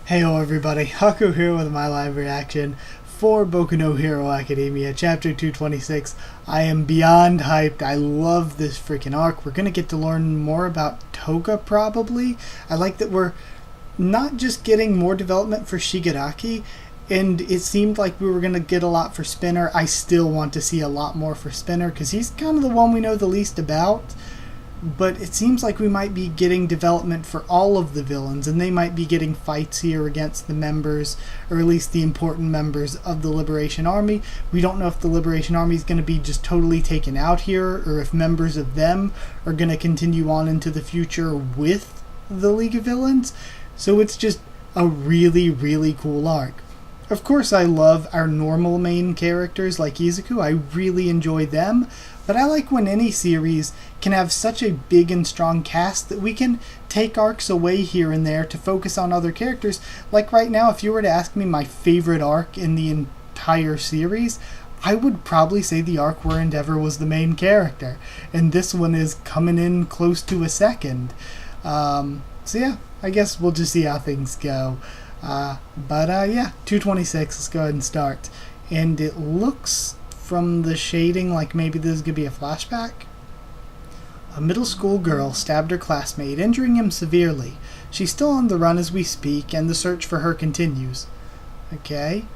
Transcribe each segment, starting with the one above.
Heyo everybody, Haku here with my live reaction for Boku no Hero Academia, Chapter 226. I am beyond hyped. I love this freaking arc. We're going to get to learn more about Toga, probably. I like that we're not just getting more development for Shigaraki, and it seemed like we were going to get a lot for Spinner. I still want to see a lot more for Spinner, because he's kind of the one we know the least about. But it seems like we might be getting development for all of the villains, and they might be getting fights here against the members, or at least the important members of the Liberation Army. We don't know if the Liberation Army is going to be just totally taken out here, or if members of them are going to continue on into the future with the League of Villains. So it's just a really, really cool arc. Of course, I love our normal main characters like Izuku. I really enjoy them. But I like when any series can have such a big and strong cast that we can take arcs away here and there to focus on other characters. Like right now, if you were to ask me my favorite arc in the entire series, I would probably say the arc where Endeavor was the main character. And this one is coming in close to a second. So yeah, I guess we'll just see how things go. Yeah, 226, let's go ahead and start. And it looks from the shading like maybe this could be a flashback. A middle school girl stabbed her classmate, injuring him severely. She's still on the run as we speak, and the search for her continues. Okay.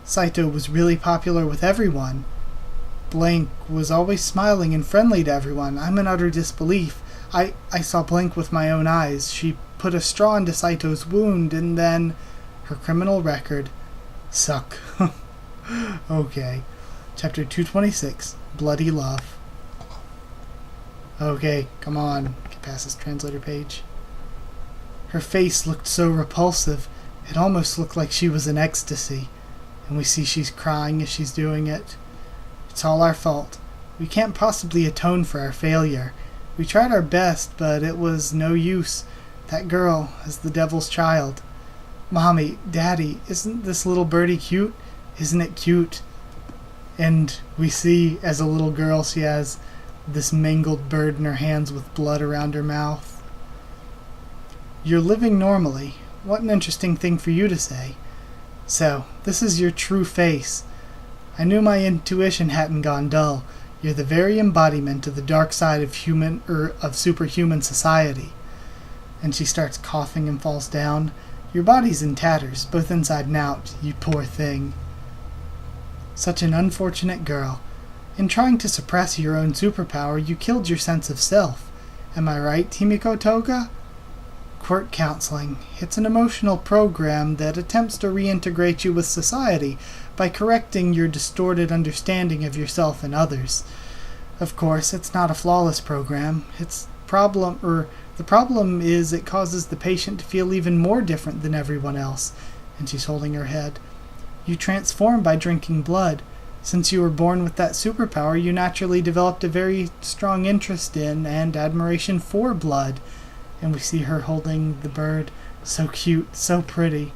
Saito was really popular with everyone. Blank was always smiling and friendly to everyone. I'm in utter disbelief. I saw Blank with my own eyes. She put a straw into Saito's wound, and then her criminal record. Suck. Okay. Chapter 226, Bloody Love. Okay, come on. Get past this translator page. Her face looked so repulsive. It almost looked like she was in ecstasy. And we see she's crying as she's doing it. It's all our fault. We can't possibly atone for our failure. We tried our best, but it was no use. That girl is the devil's child. Mommy, Daddy, isn't this little birdie cute? Isn't it cute? And we see, as a little girl, she has this mangled bird in her hands with blood around her mouth. You're living normally. What an interesting thing for you to say. So, this is your true face. I knew my intuition hadn't gone dull. You're the very embodiment of the dark side of of superhuman society. And she starts coughing and falls down. Your body's in tatters, both inside and out, you poor thing. Such an unfortunate girl. In trying to suppress your own superpower, you killed your sense of self. Am I right, Himiko Toga? Court counseling. It's an emotional program that attempts to reintegrate you with society by correcting your distorted understanding of yourself and others. Of course, it's not a flawless program. The problem is it causes the patient to feel even more different than everyone else. And she's holding her head. You transform by drinking blood. Since you were born with that superpower, you naturally developed a very strong interest in and admiration for blood. And we see her holding the bird. So cute, so pretty.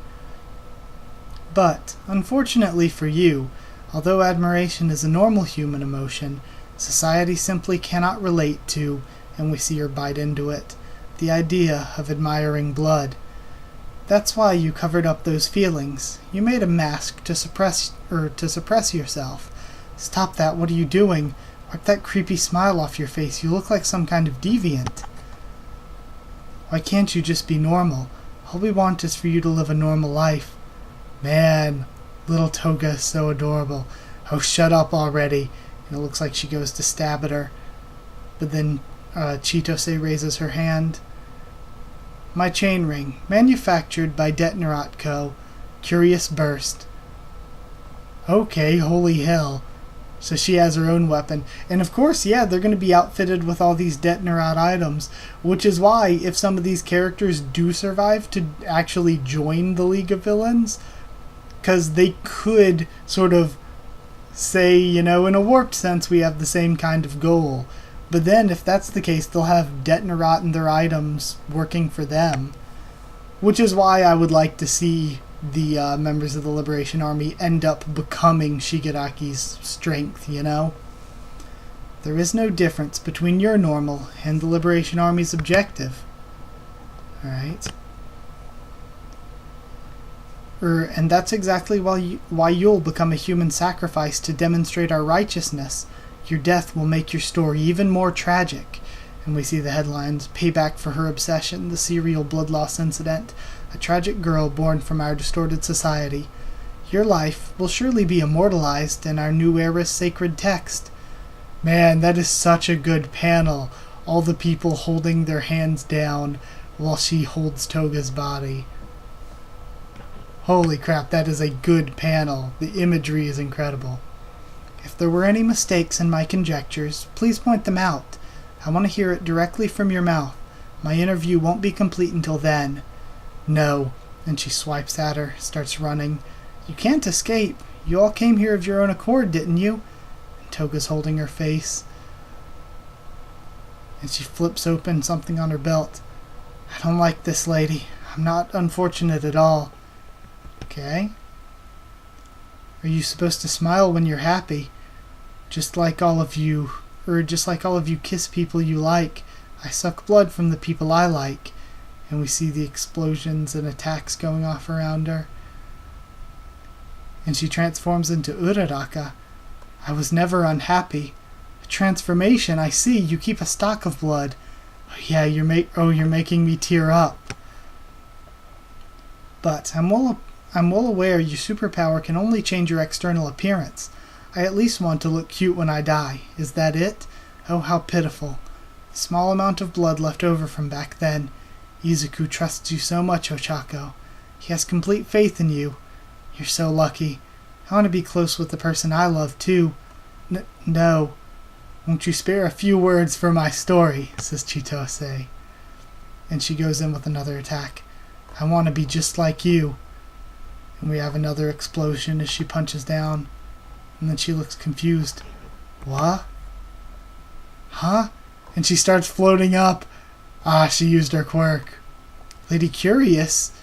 But, unfortunately for you, although admiration is a normal human emotion, society simply cannot relate to, and we see her bite into it, the idea of admiring blood. That's why you covered up those feelings. You made a mask to suppress yourself. Stop that, what are you doing? Wipe that creepy smile off your face. You look like some kind of deviant. Why can't you just be normal? All we want is for you to live a normal life. Man, little Toga is so adorable. Oh, shut up already. And it looks like she goes to stab at her. But then Chitose raises her hand. My chain ring, manufactured by Detnerat Co. Curious Burst. Okay, holy hell. So she has her own weapon. And of course, yeah, they're going to be outfitted with all these Detnerat items, which is why, if some of these characters do survive to actually join the League of Villains, because they could sort of say, in a warped sense, we have the same kind of goal. But then, if that's the case, they'll have Detnerat and their items working for them. Which is why I would like to see the members of the Liberation Army end up becoming Shigaraki's strength, There is no difference between your normal and the Liberation Army's objective. Alright. And that's exactly why you'll become a human sacrifice to demonstrate our righteousness. Your death will make your story even more tragic. And we see the headlines, Payback for her obsession, the serial blood loss incident, a tragic girl born from our distorted society. Your life will surely be immortalized in our new era's sacred text. Man, that is such a good panel. All the people holding their hands down while she holds Toga's body. Holy crap, that is a good panel. The imagery is incredible. If there were any mistakes in my conjectures, please point them out. I want to hear it directly from your mouth. My interview won't be complete until then. No. And she swipes at her, starts running. You can't escape. You all came here of your own accord, didn't you? And Toga's holding her face. And she flips open something on her belt. I don't like this lady. I'm not unfortunate at all. Okay. Are you supposed to smile when you're happy? Just like all of you kiss people you like. I suck blood from the people I like. And we see the explosions and attacks going off around her. And she transforms into Uraraka. I was never unhappy. A transformation, I see. You keep a stock of blood. Oh, yeah, you're making me tear up. But I'm well aware your superpower can only change your external appearance. I at least want to look cute when I die. Is that it? Oh, how pitiful. The small amount of blood left over from back then. Izuku trusts you so much, Ochako. He has complete faith in you. You're so lucky. I want to be close with the person I love, too. No. Won't you spare a few words for my story, says Chitose. And she goes in with another attack. I want to be just like you. And we have another explosion as she punches down. And then she looks confused. What? Huh? And she starts floating up. Ah, she used her quirk. Lady Curious?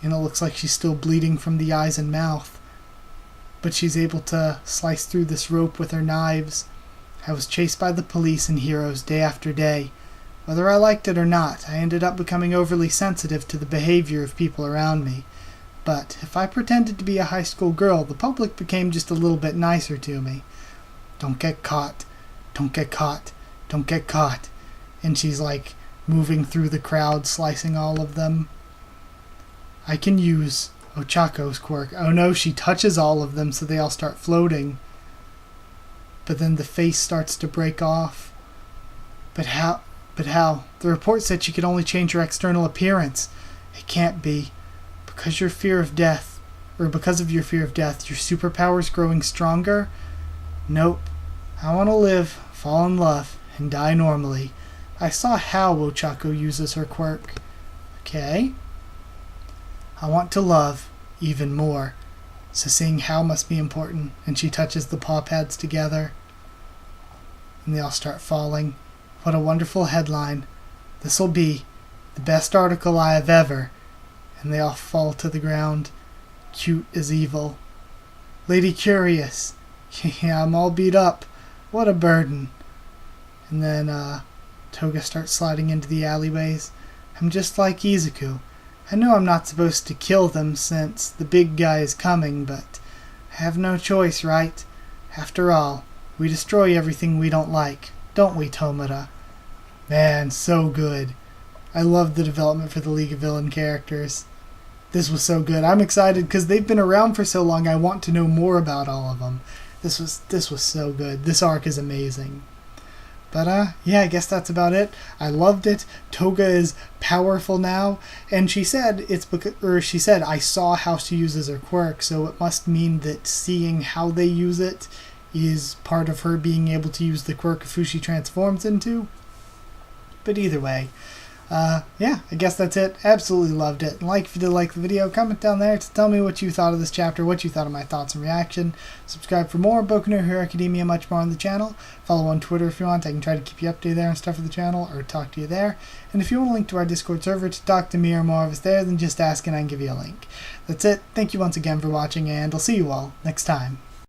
And it looks like she's still bleeding from the eyes and mouth. But she's able to slice through this rope with her knives. I was chased by the police and heroes day after day. Whether I liked it or not, I ended up becoming overly sensitive to the behavior of people around me. But if I pretended to be a high school girl, the public became just a little bit nicer to me. Don't get caught. Don't get caught. Don't get caught. And she's like moving through the crowd, slicing all of them. I can use Ochako's quirk. Oh no, she touches all of them so they all start floating. But then the face starts to break off. But how? The report said she could only change her external appearance. It can't be. Because of your fear of death, your superpower's growing stronger? Nope. I want to live, fall in love, and die normally. I saw how Ochako uses her quirk. Okay. I want to love even more. So seeing how must be important, and she touches the paw pads together. And they all start falling. What a wonderful headline. This'll be the best article I have ever. And they all fall to the ground. Cute as evil. Lady Curious. Yeah, I'm all beat up. What a burden. And then Toga starts sliding into the alleyways. I'm just like Izuku. I know I'm not supposed to kill them since the big guy is coming, but I have no choice, right? After all, we destroy everything we don't like, don't we, Tomura? Man, so good. I love the development for the League of Villain characters. This was so good. I'm excited because they've been around for so long. I want to know more about all of them. This was so good. This arc is amazing. But yeah, I guess that's about it. I loved it. Toga is powerful now, and she said I saw how she uses her quirk, so it must mean that seeing how they use it is part of her being able to use the quirk of who she transforms into. But either way, yeah, I guess that's it. Absolutely loved it. If you did like the video, comment down there to tell me what you thought of this chapter, what you thought of my thoughts and reaction. Subscribe for more Boku no Hero Academia, much more on the channel. Follow on Twitter if you want. I can try to keep you updated there and stuff for the channel, or talk to you there. And if you want a link to our Discord server to talk to me or more of us there, then just ask and I can give you a link. That's it. Thank you once again for watching, and I'll see you all next time.